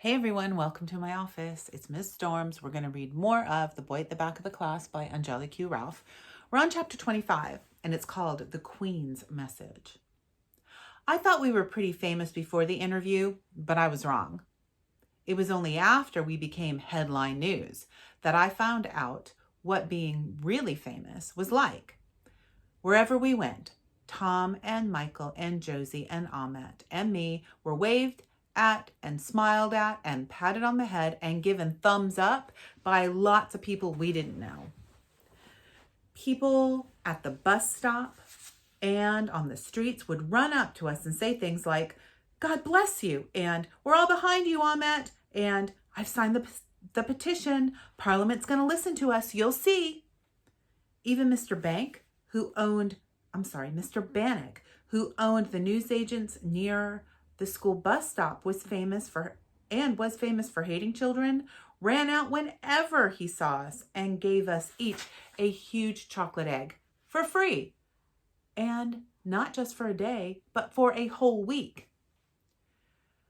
Hey everyone, welcome to my office. It's Miss Storms. We're going to read more of The Boy at the Back of the Class by Unjali Q. Rauf. We're on chapter 25, and it's called The Queen's Message. I thought we were pretty famous before the interview, but I was wrong. It was only after we became headline news that I found out what being really famous was like. Wherever we went, Tom and Michael and Josie and Ahmet and me were waved at and smiled at and patted on the head and given thumbs up by lots of people we didn't know. People at the bus stop and on the streets would run up to us and say things like, "God bless you," and "We're all behind you, Ahmet," and "I've signed the petition. Parliament's going to listen to us. You'll see." Even Mr. Bannock, who owned the newsagents near the school bus stop, was famous for hating children, ran out whenever he saw us and gave us each a huge chocolate egg for free. And not just for a day, but for a whole week.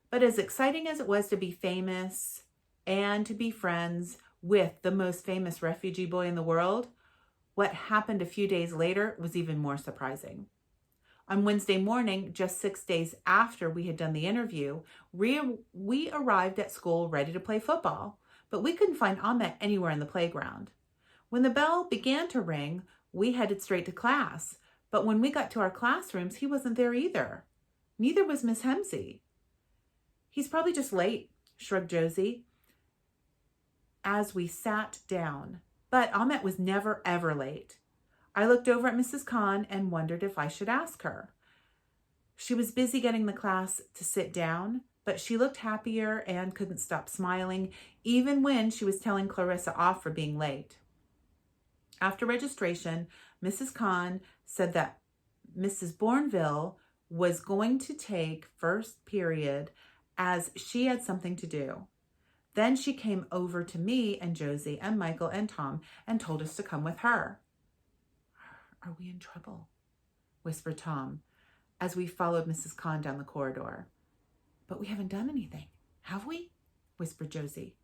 But as exciting as it was to be famous and to be friends with the most famous refugee boy in the world, what happened a few days later was even more surprising. On Wednesday morning, just 6 days after we had done the interview, we arrived at school ready to play football, but we couldn't find Ahmet anywhere in the playground. When the bell began to ring, we headed straight to class, but when we got to our classrooms, he wasn't there either. Neither was Miss Hemsey. "He's probably just late," shrugged Josie as we sat down. But Ahmet was never, ever late. I looked over at Mrs. Khan and wondered if I should ask her. She was busy getting the class to sit down, but she looked happier and couldn't stop smiling, even when she was telling Clarissa off for being late. After registration, Mrs. Khan said that Mrs. Bournville was going to take first period as she had something to do. Then she came over to me and Josie and Michael and Tom and told us to come with her. "Are we in trouble?" whispered Tom as we followed Mrs. Khan down the corridor. "But we haven't done anything, have we?" whispered Josie.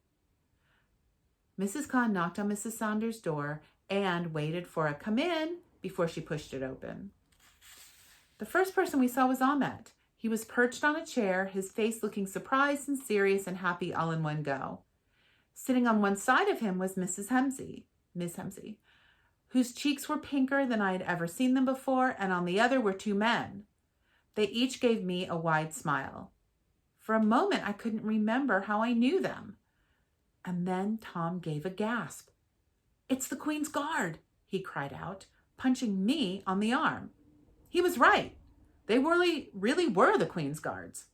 Mrs. Khan knocked on Mrs. Saunders' door and waited for a "come in" before she pushed it open. The first person we saw was Ahmet. He was perched on a chair, his face looking surprised and serious and happy all in one go. Sitting on one side of him was Miss Hemsey, whose cheeks were pinker than I had ever seen them before, and on the other were two men. They each gave me a wide smile. For a moment, I couldn't remember how I knew them. And then Tom gave a gasp. "It's the Queen's Guard," he cried out, punching me on the arm. He was right. They really were the Queen's Guards.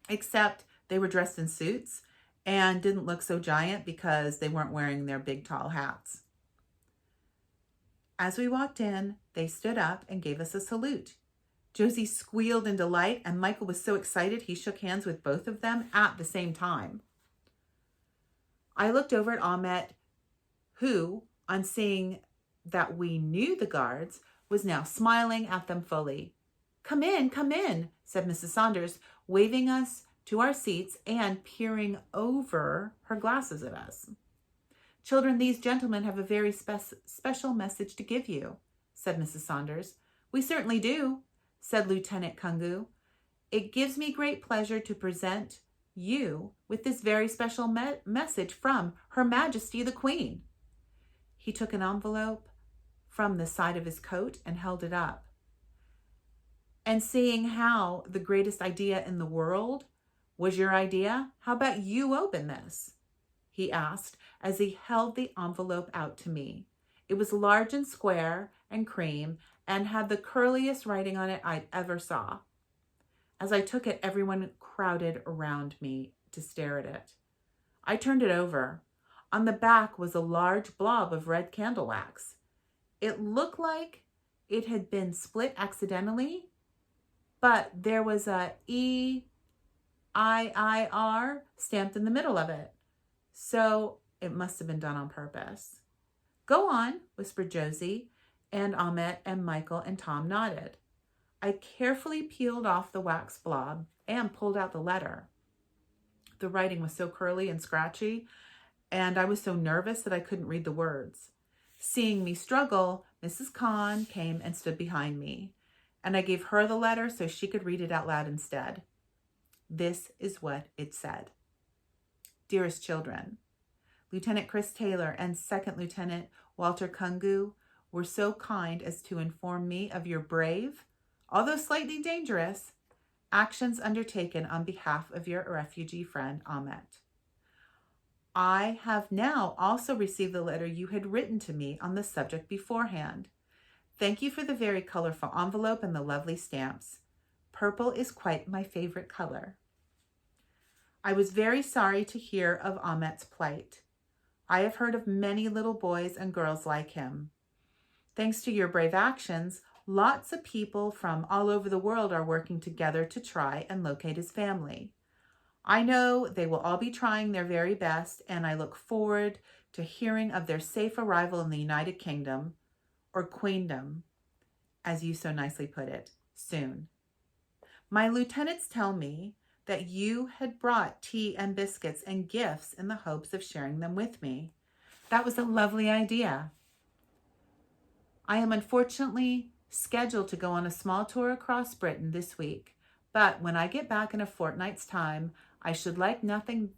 Except they were dressed in suits and didn't look so giant because they weren't wearing their big tall hats. As we walked in, they stood up and gave us a salute. Josie squealed in delight, and Michael was so excited he shook hands with both of them at the same time. I looked over at Ahmet, who, on seeing that we knew the guards, was now smiling at them fully. Come in," said Mrs. Saunders, waving us to our seats and peering over her glasses at us. "Children, these gentlemen have a very special message to give you," said Mrs. Saunders. "We certainly do," said Lieutenant Kungu. "It gives me great pleasure to present you with this very special message from Her Majesty the Queen." He took an envelope from the side of his coat and held it up. "And seeing how the greatest idea in the world was your idea, how about you open this?" he asked as he held the envelope out to me. It was large and square and cream and had the curliest writing on it I'd ever saw. As I took it, everyone crowded around me to stare at it. I turned it over. On the back was a large blob of red candle wax. It looked like it had been split accidentally, but there was a EIIR stamped in the middle of it. So it must have been done on purpose. "Go on," whispered Josie, and Ahmet and Michael and Tom nodded. I carefully peeled off the wax blob and pulled out the letter. The writing was so curly and scratchy, and I was so nervous that I couldn't read the words. Seeing me struggle, Mrs. Khan came and stood behind me, and I gave her the letter so she could read it out loud instead. This is what it said. Dearest children, Lieutenant Chris Taylor and Second Lieutenant Walter Kungu were so kind as to inform me of your brave, although slightly dangerous, actions undertaken on behalf of your refugee friend Ahmet. I have now also received the letter you had written to me on the subject beforehand. Thank you for the very colorful envelope and the lovely stamps. Purple is quite my favorite color. I was very sorry to hear of Ahmet's plight. I have heard of many little boys and girls like him. Thanks to your brave actions, lots of people from all over the world are working together to try and locate his family. I know they will all be trying their very best, and I look forward to hearing of their safe arrival in the United Kingdom, or Queendom, as you so nicely put it, soon. My lieutenants tell me that you had brought tea and biscuits and gifts in the hopes of sharing them with me. That was a lovely idea. I am unfortunately scheduled to go on a small tour across Britain this week, but when I get back in a fortnight's time, I should like nothing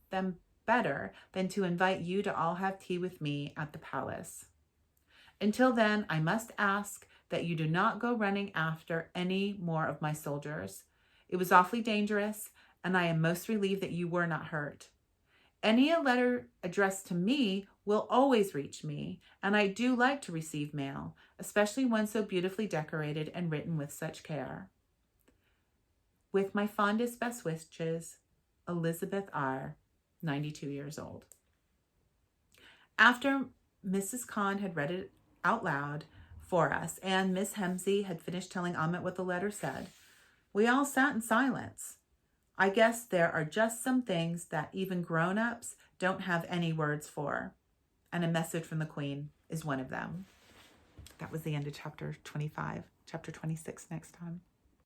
better than to invite you to all have tea with me at the palace. Until then, I must ask that you do not go running after any more of my soldiers. It was awfully dangerous, and I am most relieved that you were not hurt. Any letter addressed to me will always reach me, and I do like to receive mail, especially one so beautifully decorated and written with such care. With my fondest best wishes, Elizabeth R., 92 years old. After Mrs. Khan had read it out loud for us and Miss Hemsey had finished telling Ahmet what the letter said, we all sat in silence. I guess there are just some things that even grown-ups don't have any words for, and a message from the Queen is one of them. That was the end of chapter 25. Chapter 26 next time.